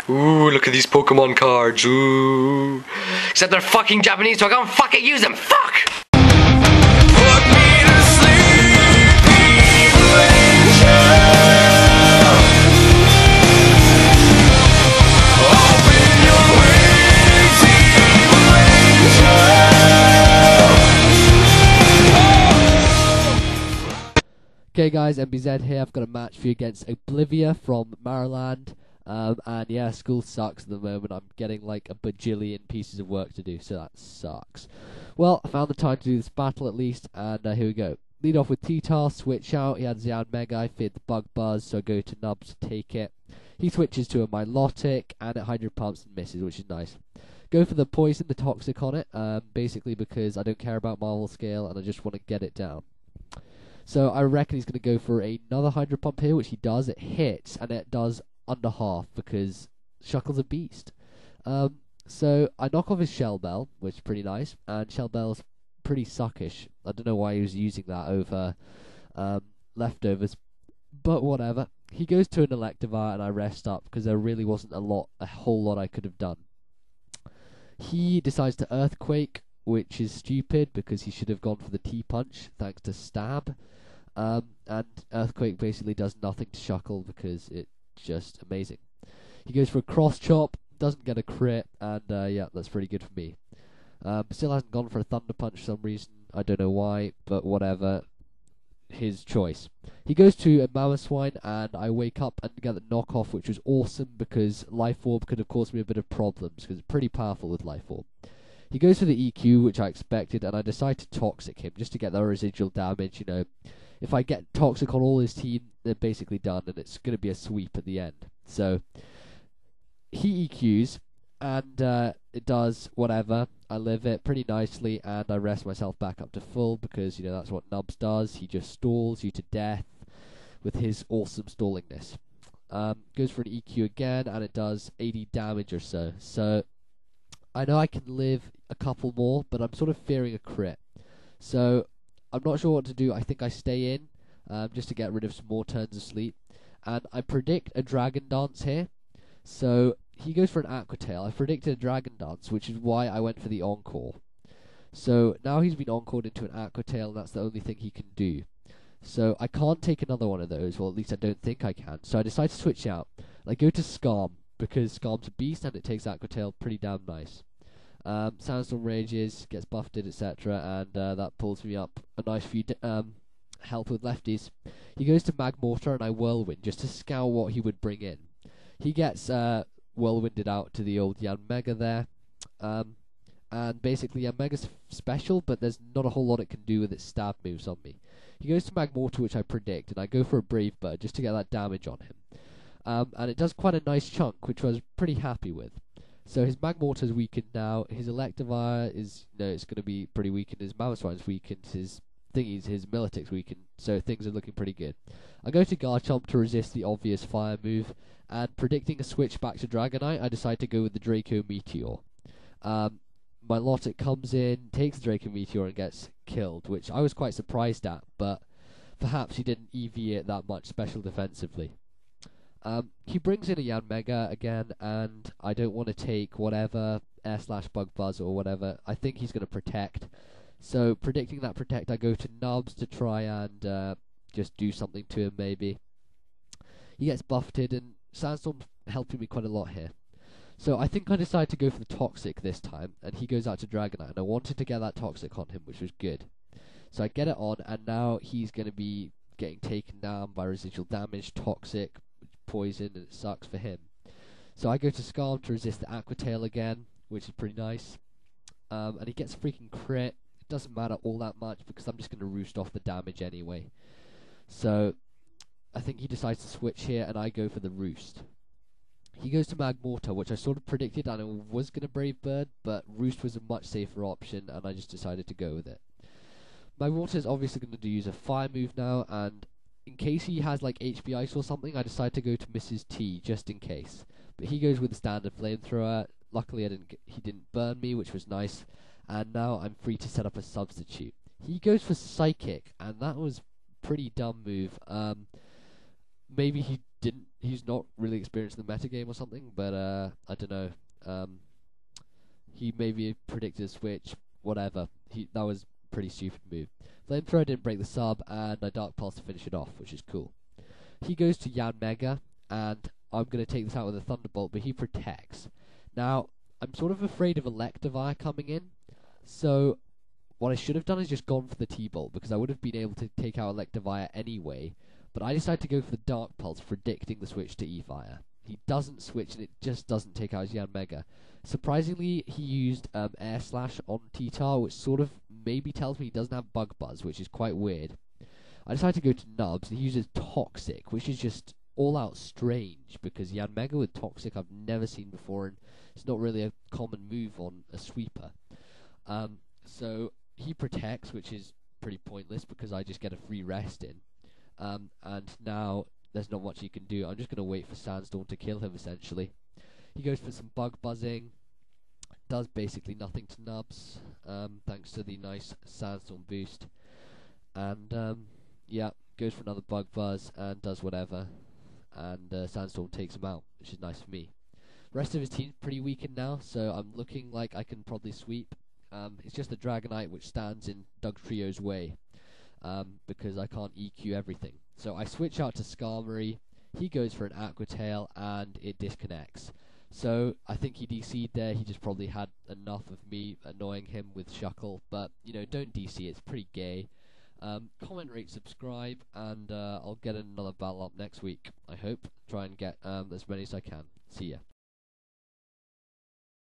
Ooh, look at these Pokemon cards. Ooh. Except they're fucking Japanese, so I can't fucking use them. Fuck! Put me to sleep, evil angel. Open your wings, evil angel. Okay guys, MBZ here. I've got a match for you against Oblivia from Marriland. And yeah, school sucks at the moment. I'm getting like a bajillion pieces of work to do, so that sucks. Well, I found the time to do this battle at least, and here we go. Lead off with T-Tar, switch out. He had Xian Mega, I feared the Bug Buzz, so I go to Nubs to take it. He switches to a Milotic, and it Hydro Pumps and misses, which is nice. Go for the Poison, the Toxic on it, basically because I don't care about Marvel Scale, and I just want to get it down. So I reckon he's going to go for another Hydro Pump here, which he does. It hits, and it does under half because Shuckle's a beast. So I knock off his Shell Bell, which is pretty nice, and Shell Bell's pretty suckish. I don't know why he was using that over leftovers, but whatever. He goes to an Electivire, and I rest up because there really wasn't a whole lot I could have done. He decides to Earthquake, which is stupid because he should have gone for the T-Punch thanks to Stab. And Earthquake basically does nothing to Shuckle because it's just amazing. He goes for a Cross Chop, doesn't get a crit, and yeah, that's pretty good for me. Still hasn't gone for a Thunder Punch for some reason. I don't know why, but whatever. His choice. He goes to a Mamoswine, and I wake up and get the knockoff, which was awesome because Life Orb could have caused me a bit of problems because it's pretty powerful with Life Orb. He goes for the EQ, which I expected, and I decide to Toxic him just to get the residual damage. You know, if I get Toxic on all his team, they're basically done, and it's going to be a sweep at the end. So he EQs, and it does whatever. I live it pretty nicely, and I rest myself back up to full because, you know, that's what Nubs does. He just stalls you to death with his awesome stallingness. Goes for an EQ again, and it does 80 damage or so. So I know I can live a couple more, but I'm sort of fearing a crit. So I'm not sure what to do. I think I stay in just to get rid of some more turns of sleep. And I predict a Dragon Dance here. So he goes for an Aqua Tail. I predicted a Dragon Dance, which is why I went for the Encore. So now he's been Encored into an Aqua Tail, and that's the only thing he can do. So I can't take another one of those, well at least I don't think I can. So I decide to switch out. I go to Scarm, because Scarm's a beast and it takes Aqua Tail pretty damn nice. Sandstorm rages, gets buffeted, etc., and that pulls me up a nice few health with lefties. He goes to Magmortar, and I Whirlwind just to scout what he would bring in. He gets Whirlwinded out to the old Yanmega there, and basically Yanmega's special, but there's not a whole lot it can do with its stab moves on me. He goes to Magmortar, which I predict, and I go for a Brave Bird just to get that damage on him. And it does quite a nice chunk, which I was pretty happy with. So his Magmortar's weakened now, his Electivire is, you know, it's going to be pretty weakened, his Mamoswine's weakened, his Milotic's weakened, so things are looking pretty good. I go to Garchomp to resist the obvious fire move, and predicting a switch back to Dragonite, I decide to go with the Draco Meteor. Milotic comes in, takes the Draco Meteor and gets killed, which I was quite surprised at, but perhaps he didn't EV it that much special defensively. He brings in a Yanmega again, and I don't want to take whatever Air/Bug Buzz or whatever. I think he's going to Protect. So, predicting that Protect, I go to Nubs to try and just do something to him, maybe. He gets buffeted, and Sandstorm's helping me quite a lot here. So, I think I decide to go for the Toxic this time, and he goes out to Dragonite, and I wanted to get that Toxic on him, which was good. So, I get it on, and now he's going to be getting taken down by residual damage, Toxic, Poison, and it sucks for him. So I go to Scarm to resist the Aqua Tail again, which is pretty nice. And he gets a freaking crit. It doesn't matter all that much because I'm just going to roost off the damage anyway. So I think he decides to switch here, and I go for the Roost. He goes to Magmortar, which I sort of predicted, and I was going to Brave Bird, but Roost was a much safer option, and I just decided to go with it. Magmortar is obviously going to use a Fire move now, and in case he has like HP Ice or something, I decide to go to Mrs. T just in case. But he goes with the standard Flamethrower. Luckily, he didn't burn me, which was nice. And now I'm free to set up a substitute. He goes for Psychic, and that was a pretty dumb move. Maybe he he's not really experienced in the metagame or something, but I don't know. He maybe predicted a switch, whatever. That was a pretty stupid move. Flamethrower didn't break the sub, and I Dark Pulse to finish it off, which is cool. He goes to Yan Mega, and I'm going to take this out with a Thunderbolt, but he protects. Now, I'm sort of afraid of Electivire coming in, so what I should have done is just gone for the T-Bolt, because I would have been able to take out Electivire anyway, but I decided to go for the Dark Pulse, predicting the switch to E-Fire. He doesn't switch, and it just doesn't take out his Yan Mega. Surprisingly, he used Air Slash on T-Tar, which sort of maybe tells me he doesn't have Bug Buzz, which is quite weird. I decided to go to Nubs, and he uses Toxic, which is just all-out strange, because Yan Mega with Toxic I've never seen before, and it's not really a common move on a sweeper. So he protects, which is pretty pointless, because I just get a free rest in. And now there's not much he can do. I'm just going to wait for Sandstorm to kill him, essentially. He goes for some Bug Buzzing, does basically nothing to Nubs, thanks to the nice Sandstorm boost. And, yeah, goes for another Bug Buzz and does whatever. And Sandstorm takes him out, which is nice for me. The rest of his team's pretty weakened now, so I'm looking like I can probably sweep. It's just the Dragonite which stands in Dugtrio's way, because I can't EQ everything. So I switch out to Skarmory, he goes for an Aqua Tail, and it disconnects. So I think he DC'd there. He just probably had enough of me annoying him with Shuckle, but you know, don't DC, it's pretty gay. Comment, rate, subscribe, and I'll get another battle up next week, I hope. Try and get as many as I can. See ya.